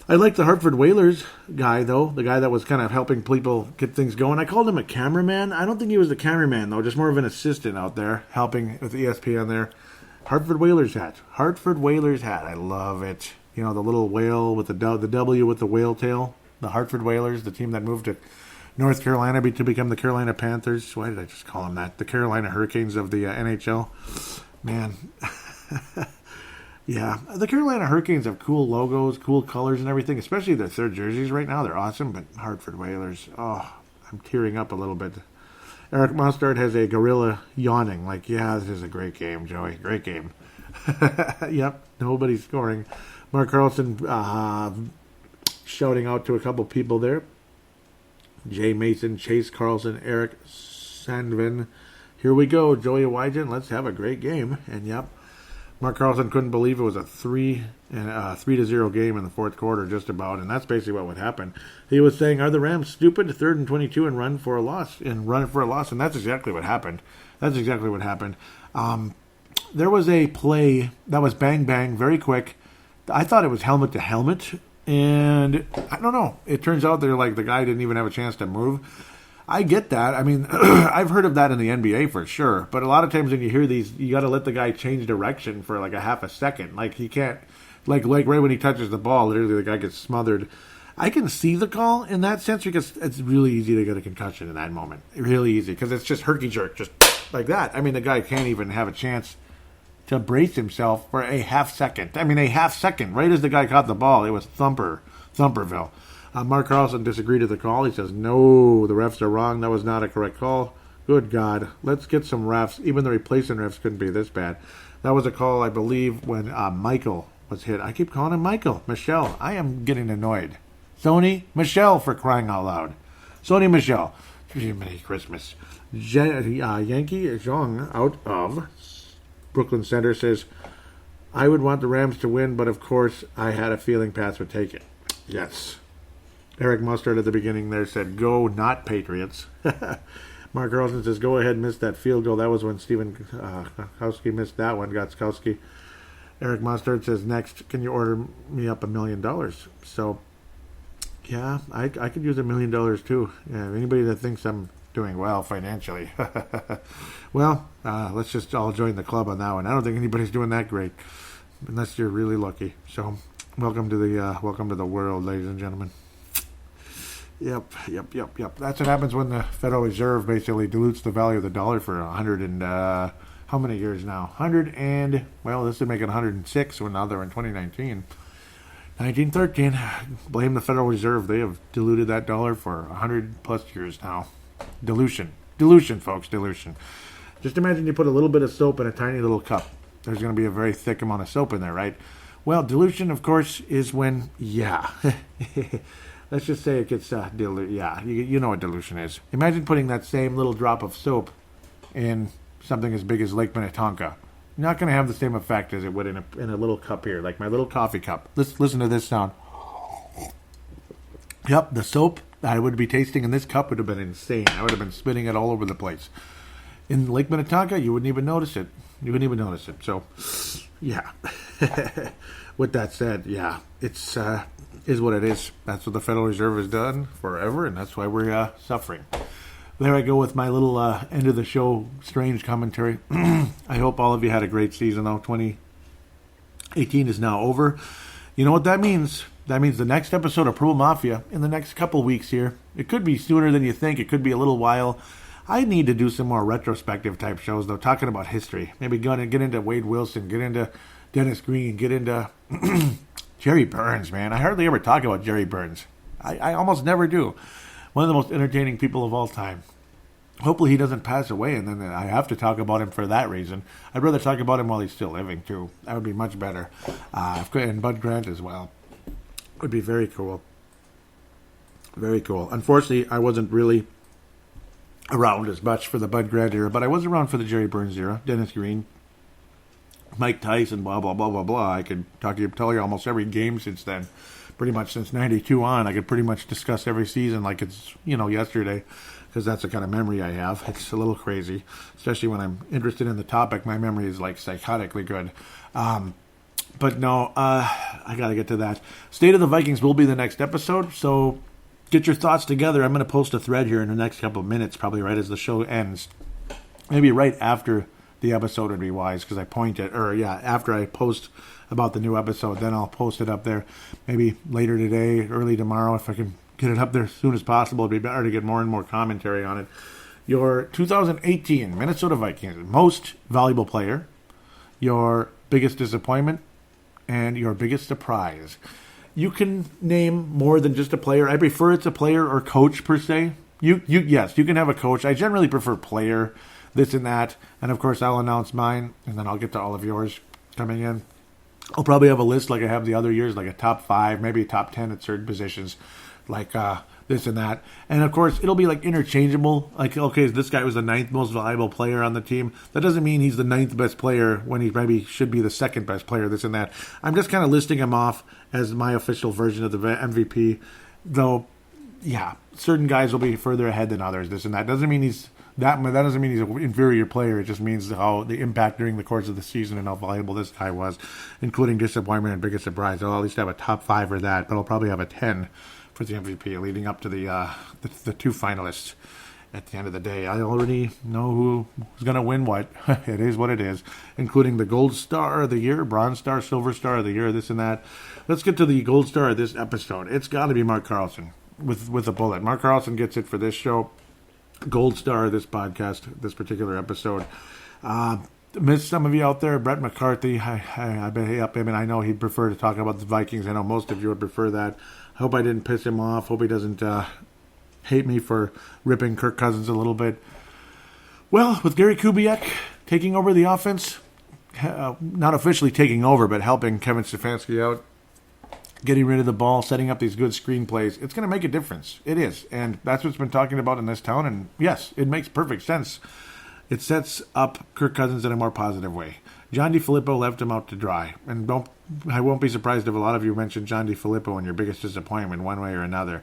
Speaker 4: I like the Hartford Whalers guy, though, the guy that was kind of helping people get things going. I called him a cameraman. I don't think he was the cameraman, though, just more of an assistant out there helping with ESPN there. Hartford Whalers hat. Hartford Whalers hat. I love it. The little whale with the W with the whale tail. The Hartford Whalers, the team that moved to North Carolina to become the Carolina Panthers. Why did I just call them that? The Carolina Hurricanes of the NHL. Man. Yeah, the Carolina Hurricanes have cool logos, cool colors and everything, especially their third jerseys right now. They're awesome, but Hartford Whalers, I'm tearing up a little bit. Eric Mustard has a gorilla yawning, like, yeah, this is a great game, Joey, great game. Yep, nobody's scoring. Mark Carlson shouting out to a couple people there. Jay Mason, Chase Carlson, Eric Sandvin. Here we go, Joey Wygen, let's have a great game. And yep, Mark Carlson couldn't believe it was a 3-0 game in the fourth quarter, just about, and that's basically what would happen. He was saying, "Are the Rams stupid? 3rd and 22 and run for a loss, and that's exactly what happened. There was a play that was bang bang, very quick. I thought it was helmet to helmet, and I don't know. It turns out the guy didn't even have a chance to move. I get that. I mean, I've heard of that in the NBA for sure. But a lot of times when you hear these, you got to let the guy change direction for like a half a second. Like he can't, like right when he touches the ball, literally the guy gets smothered. I can see the call in that sense because it's really easy to get a concussion in that moment. Really easy because it's just herky jerk, just like that. I mean, the guy can't even have a chance to brace himself for a half second. I mean, a half second. Right as the guy caught the ball, it was Thumperville. Mark Carlson disagreed with the call. He says, "No, the refs are wrong. That was not a correct call. Good God. Let's get some refs. Even the replacement refs couldn't be this bad." That was a call, I believe, when Michael was hit. I keep calling him Michael. Michelle. I am getting annoyed. Sony Michelle, for crying out loud. Sony Michelle. Merry Christmas. Yankee Zhong out of Brooklyn Center says, "I would want the Rams to win, but of course I had a feeling Pats would take it." Yes. Eric Mustard at the beginning there said, "Go, not Patriots." Mark Carlson says, "Go ahead, miss that field goal." That was when Steven Kowski missed that one, Gotskowski. Eric Mustard says, "Next, can you order me up $1 million?" So, yeah, I could use $1 million too. Yeah, anybody that thinks I'm doing well financially. Well, let's just all join the club on that one. I don't think anybody's doing that great, unless you're really lucky. So, welcome to the world, ladies and gentlemen. Yep. That's what happens when the Federal Reserve basically dilutes the value of the dollar for 100 and how many years now? 100 and, well, this would make it 106 when now they're in 2019. 1913. Blame the Federal Reserve. They have diluted that dollar for 100 plus years now. Dilution, folks, dilution. Just imagine you put a little bit of soap in a tiny little cup. There's going to be a very thick amount of soap in there, right? Well, dilution, of course, is when, let's just say it gets diluted. Yeah, you know what dilution is. Imagine putting that same little drop of soap in something as big as Lake Minnetonka. Not going to have the same effect as it would in a little cup here, like my little coffee cup. Listen to this sound. Yep, the soap I would be tasting in this cup would have been insane. I would have been spitting it all over the place. In Lake Minnetonka, you wouldn't even notice it. So, yeah. With that said, yeah, it's is what it is. That's what the Federal Reserve has done forever, and that's why we're suffering. There I go with my little end of the show strange commentary. I hope all of you had a great season, though. 2018 is now over. You know what that means? That means the next episode of Purple Mafia in the next couple weeks here. It could be sooner than you think. It could be a little while. I need to do some more retrospective type shows, though, talking about history. Maybe get into Wade Wilson, get into Dennis Green, get into Jerry Burns, man. I hardly ever talk about Jerry Burns. I almost never do. One of the most entertaining people of all time. Hopefully he doesn't pass away, and then I have to talk about him for that reason. I'd rather talk about him while he's still living, too. That would be much better. And Bud Grant as well. Would be very cool. Very cool. Unfortunately, I wasn't really around as much for the Bud Grant era, but I was around for the Jerry Burns era. Dennis Green, Mike Tyson, blah, blah, blah, blah, blah. I could tell you almost every game since then. Pretty much since 92 on, I could pretty much discuss every season like it's, yesterday, because that's the kind of memory I have. It's a little crazy, especially when I'm interested in the topic. My memory is like psychotically good. But no, I got to get to that. State of the Vikings will be the next episode, so get your thoughts together. I'm going to post a thread here in the next couple of minutes, probably right as the show ends. Maybe right after the episode would be wise, because after I post about the new episode, then I'll post it up there. Maybe later today, early tomorrow, if I can get it up there as soon as possible. It'd be better to get more and more commentary on it. Your 2018 Minnesota Vikings most valuable player, your biggest disappointment, and your biggest surprise. You can name more than just a player. I prefer it's a player or coach per se. Yes, you can have a coach. I generally prefer player, this and that. And of course, I'll announce mine, and then I'll get to all of yours coming in. I'll probably have a list like I have the other years, like a top 5, maybe a top 10 at certain positions, like this and that. And of course, it'll be like interchangeable. Like, okay, this guy was the 9th most valuable player on the team. That doesn't mean he's the 9th best player when he maybe should be the 2nd best player, this and that. I'm just kind of listing him off as my official version of the MVP. Though, yeah, certain guys will be further ahead than others, this and that. Doesn't mean he's that doesn't mean he's an inferior player. It just means how the impact during the course of the season and how valuable this guy was, including disappointment and biggest surprise. I'll at least have a top 5 for that, but I'll probably have a 10 for the MVP, leading up to the 2 finalists. At the end of the day, I already know who's going to win what. It is what it is, including the Gold Star of the Year, Bronze Star, Silver Star of the Year, this and that. Let's get to the Gold Star of this episode. It's got to be Mark Carlson with a bullet. Mark Carlson gets it for this show. Gold Star of this podcast, this particular episode. Missed some of you out there. Brett McCarthy, I know he'd prefer to talk about the Vikings. I know most of you would prefer that. I hope I didn't piss him off. Hope he doesn't hate me for ripping Kirk Cousins a little bit. Well, with Gary Kubiak taking over the offense, not officially taking over, but helping Kevin Stefanski out, getting rid of the ball, setting up these good screenplays, it's going to make a difference. It is. And that's what's been talking about in this town. And yes, it makes perfect sense. It sets up Kirk Cousins in a more positive way. John DeFilippo left him out to dry. And I won't be surprised if a lot of you mention John DeFilippo in your biggest disappointment one way or another.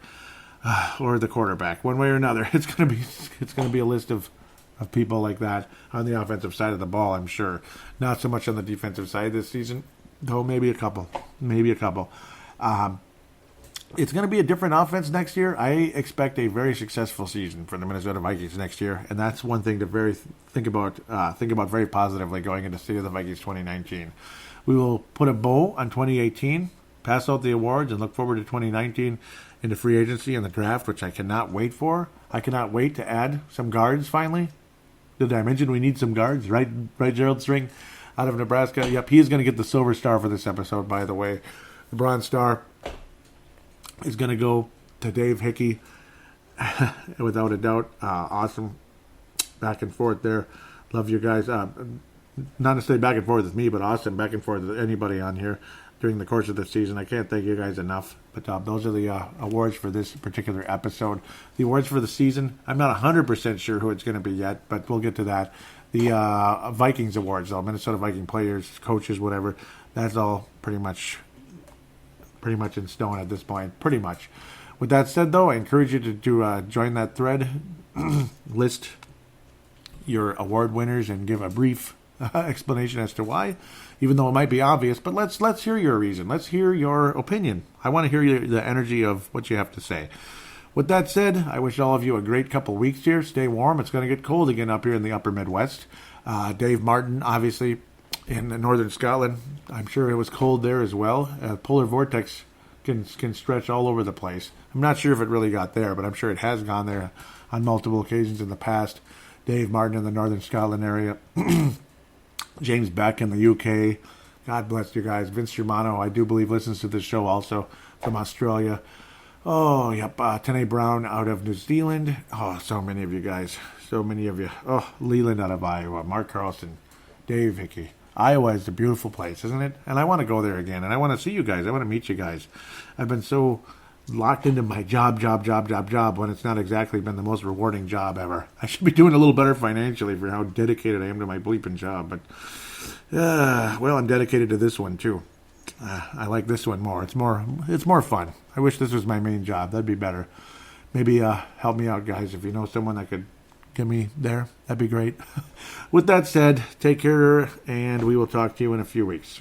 Speaker 4: Or the quarterback, one way or another. It's going to be a list of people like that on the offensive side of the ball, I'm sure. Not so much on the defensive side this season, though maybe a couple. It's going to be a different offense next year. I expect a very successful season for the Minnesota Vikings next year, and that's one thing to think about very positively going into State of the Vikings 2019. We will put a bow on 2018, pass out the awards, and look forward to 2019 into free agency and the draft, which I cannot wait for. I cannot wait to add some guards finally. Did I mention we need some guards? Right, Gerald String out of Nebraska. Yep, he is going to get the Silver Star for this episode, by the way. The Bronze Star is going to go to Dave Hickey, without a doubt. Awesome back and forth there. Love you guys. Not necessarily back and forth with me, but awesome back and forth with anybody on here during the course of the season. I can't thank you guys enough. But those are the awards for this particular episode. The awards for the season, I'm not 100% sure who it's going to be yet, but we'll get to that. The Vikings awards, though, Minnesota Viking players, coaches, whatever, that's all pretty much in stone at this point. Pretty much. With that said, though, I encourage you to join that thread, list your award winners, and give a brief explanation as to why, even though it might be obvious. But let's hear your reason. Let's hear your opinion. I want to hear the energy of what you have to say. With that said, I wish all of you a great couple weeks here. Stay warm. It's going to get cold again up here in the upper Midwest. Dave Martin, obviously, in northern Scotland, I'm sure it was cold there as well. Polar vortex can stretch all over the place. I'm not sure if it really got there, but I'm sure it has gone there on multiple occasions in the past. Dave Martin in the northern Scotland area. James Beck in the UK. God bless you guys. Vince Germano, I do believe, listens to this show also from Australia. Oh, yep. Tene Brown out of New Zealand. Oh, so many of you guys. So many of you. Oh, Leland out of Iowa. Mark Carlson. Dave Hickey. Iowa is a beautiful place, isn't it? And I want to go there again. And I want to see you guys. I want to meet you guys. I've been so locked into my job when it's not exactly been the most rewarding job ever. I should be doing a little better financially for how dedicated I am to my bleeping job, but well, I'm dedicated to this one too. I like this one more. It's more fun. I wish this was my main job. That'd be better. Maybe help me out, guys. If you know someone that could get me there, that'd be great. With that said, take care, and we will talk to you in a few weeks.